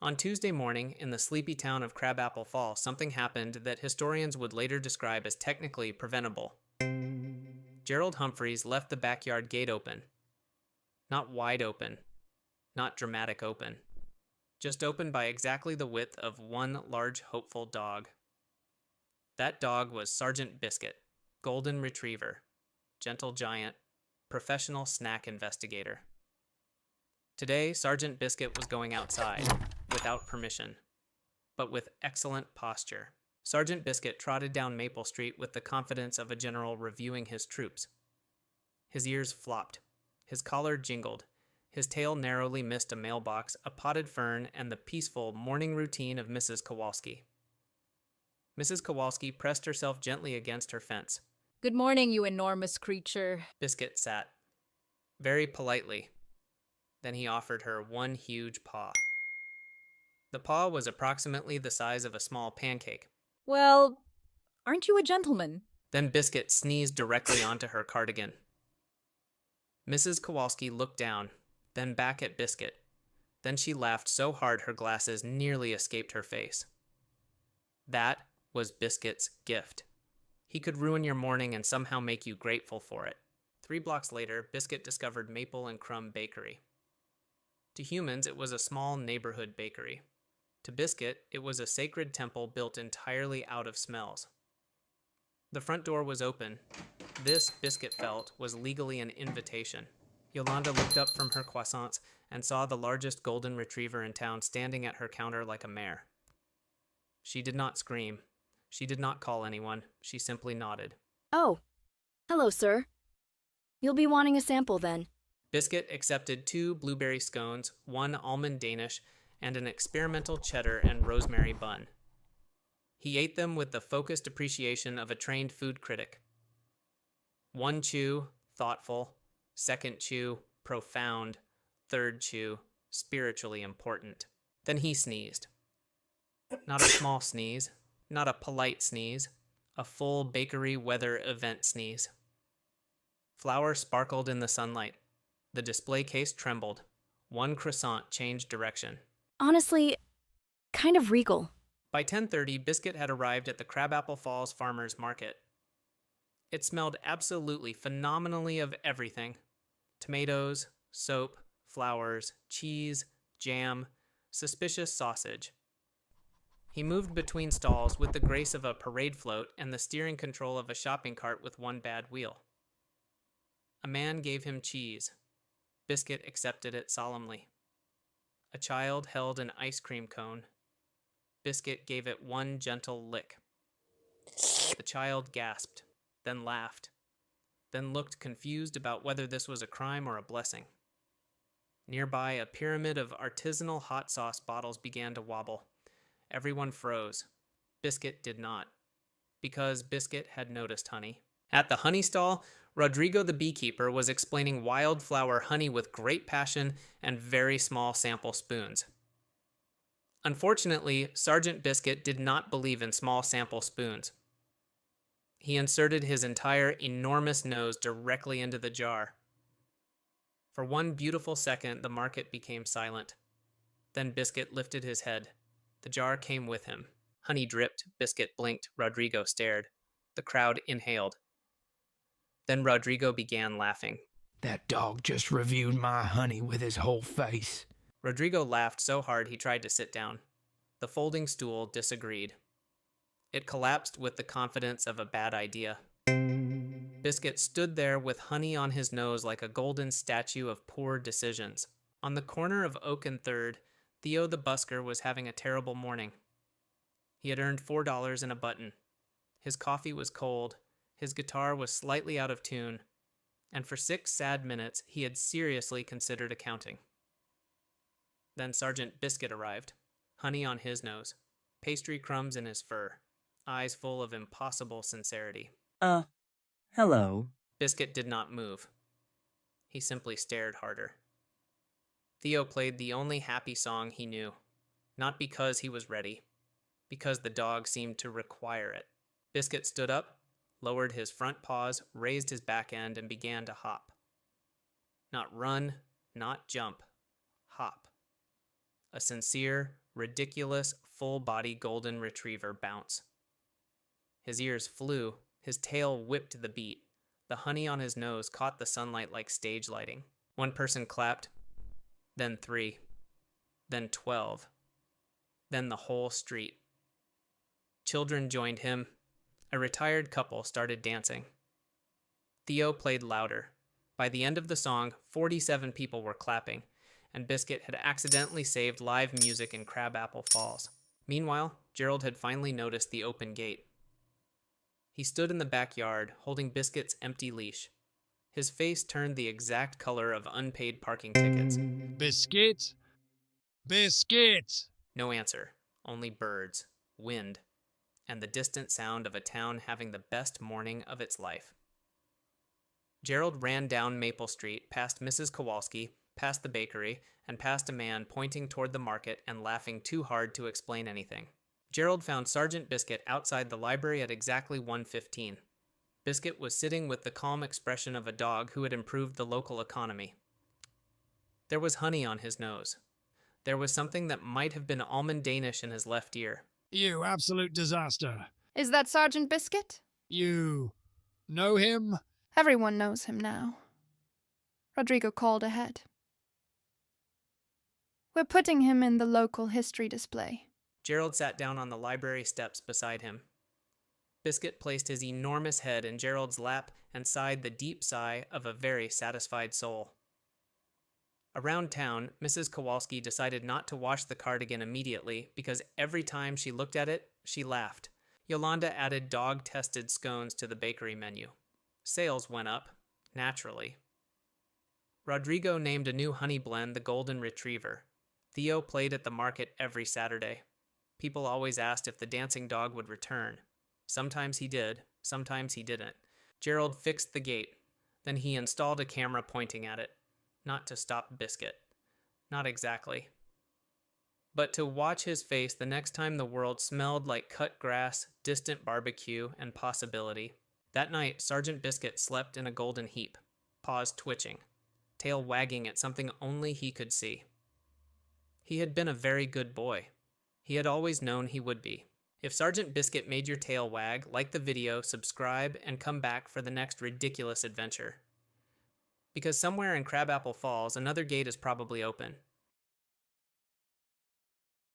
On Tuesday morning, in the sleepy town of Crabapple Falls, something happened that historians would later describe as technically preventable. Gerald Humphreys left the backyard gate open. Not wide open, not dramatic open. Just open by exactly the width of one large, hopeful dog. That dog was Sergeant Biscuit, golden retriever, gentle giant, professional snack investigator. Today, Sergeant Biscuit was going outside, without permission, but with excellent posture. Sergeant Biscuit trotted down Maple Street with the confidence of a general reviewing his troops. His ears flopped, his collar jingled, his tail narrowly missed a mailbox, a potted fern, and the peaceful morning routine of Mrs. Kowalski. Mrs. Kowalski pressed herself gently against her fence. Good morning, you enormous creature. Biscuit sat, very politely. Then he offered her one huge paw. The paw was approximately the size of a small pancake. Well, aren't you a gentleman? Then Biscuit sneezed directly onto her cardigan. Mrs. Kowalski looked down, then back at Biscuit. Then she laughed so hard her glasses nearly escaped her face. That was Biscuit's gift. He could ruin your morning and somehow make you grateful for it. 3 blocks later, Biscuit discovered Maple and Crumb Bakery. To humans, it was a small neighborhood bakery. To Biscuit, it was a sacred temple built entirely out of smells. The front door was open. This, Biscuit felt, was legally an invitation. Yolanda looked up from her croissants and saw the largest golden retriever in town standing at her counter like a mare. She did not scream. She did not call anyone. She simply nodded. Oh, hello, sir. You'll be wanting a sample then. Biscuit accepted 2 blueberry scones, 1 almond Danish, and an experimental cheddar and rosemary bun. He ate them with the focused appreciation of a trained food critic. 1 chew, thoughtful. 2nd chew, profound. 3rd chew, spiritually important. Then he sneezed. Not a small sneeze, not a polite sneeze, a full bakery weather event sneeze. Flour sparkled in the sunlight. The display case trembled. 1 croissant changed direction. Honestly, kind of regal. By 10:30, Biscuit had arrived at the Crabapple Falls Farmers Market. It smelled absolutely phenomenally of everything. Tomatoes, soap, flowers, cheese, jam, suspicious sausage. He moved between stalls with the grace of a parade float and the steering control of a shopping cart with 1 bad wheel. A man gave him cheese. Biscuit accepted it solemnly. A child held an ice cream cone. Biscuit gave it 1 gentle lick. The child gasped, then laughed, then looked confused about whether this was a crime or a blessing. Nearby, a pyramid of artisanal hot sauce bottles began to wobble. Everyone froze. Biscuit did not, because Biscuit had noticed honey. At the honey stall, Rodrigo the beekeeper was explaining wildflower honey with great passion and very small sample spoons. Unfortunately, Sergeant Biscuit did not believe in small sample spoons. He inserted his entire enormous nose directly into the jar. For 1 beautiful second, the market became silent. Then Biscuit lifted his head. The jar came with him. Honey dripped. Biscuit blinked. Rodrigo stared. The crowd inhaled. Then Rodrigo began laughing. That dog just reviewed my honey with his whole face. Rodrigo laughed so hard he tried to sit down. The folding stool disagreed. It collapsed with the confidence of a bad idea. Biscuit stood there with honey on his nose like a golden statue of poor decisions. On the corner of Oak and 3rd, Theo the busker was having a terrible morning. He had earned $4 and a button. His coffee was cold. His guitar was slightly out of tune. And for 6 sad minutes, he had seriously considered accounting. Then Sergeant Biscuit arrived, honey on his nose, pastry crumbs in his fur, eyes full of impossible sincerity. Hello. Biscuit did not move. He simply stared harder. Theo played the only happy song he knew, not because he was ready, because the dog seemed to require it. Biscuit stood up, lowered his front paws, raised his back end, and began to hop. Not run, not jump, hop. A sincere, ridiculous, full-body golden retriever bounce. His ears flew, his tail whipped the beat. The honey on his nose caught the sunlight like stage lighting. One person clapped, then 3, then 12, then the whole street. Children joined him. A retired couple started dancing. Theo played louder. By the end of the song, 47 people were clapping, and Biscuit had accidentally saved live music in Crabapple Falls. Meanwhile, Gerald had finally noticed the open gate. He stood in the backyard, holding Biscuit's empty leash. His face turned the exact color of unpaid parking tickets. Biscuit? Biscuit! No answer, only birds, wind, and the distant sound of a town having the best morning of its life. Gerald ran down Maple Street, past Mrs. Kowalski, past the bakery, and past a man pointing toward the market and laughing too hard to explain anything. Gerald found Sergeant Biscuit outside the library at exactly 1:15. Biscuit was sitting with the calm expression of a dog who had improved the local economy. There was honey on his nose. There was something that might have been almond Danish in his left ear. You absolute disaster. Is that Sergeant Biscuit? You know him? Everyone knows him now. Rodrigo called ahead. We're putting him in the local history display. Gerald sat down on the library steps beside him. Biscuit placed his enormous head in Gerald's lap and sighed the deep sigh of a very satisfied soul. Around town, Mrs. Kowalski decided not to wash the cardigan immediately because every time she looked at it, she laughed. Yolanda added dog-tested scones to the bakery menu. Sales went up, naturally. Rodrigo named a new honey blend the Golden Retriever. Theo played at the market every Saturday. People always asked if the dancing dog would return. Sometimes he did, sometimes he didn't. Gerald fixed the gate. Then he installed a camera pointing at it. Not to stop Biscuit. Not exactly. But to watch his face the next time the world smelled like cut grass, distant barbecue, and possibility. That night, Sergeant Biscuit slept in a golden heap, paws twitching, tail wagging at something only he could see. He had been a very good boy. He had always known he would be. If Sergeant Biscuit made your tail wag, like the video, subscribe, and come back for the next ridiculous adventure. Because somewhere in Crabapple Falls, another gate is probably open.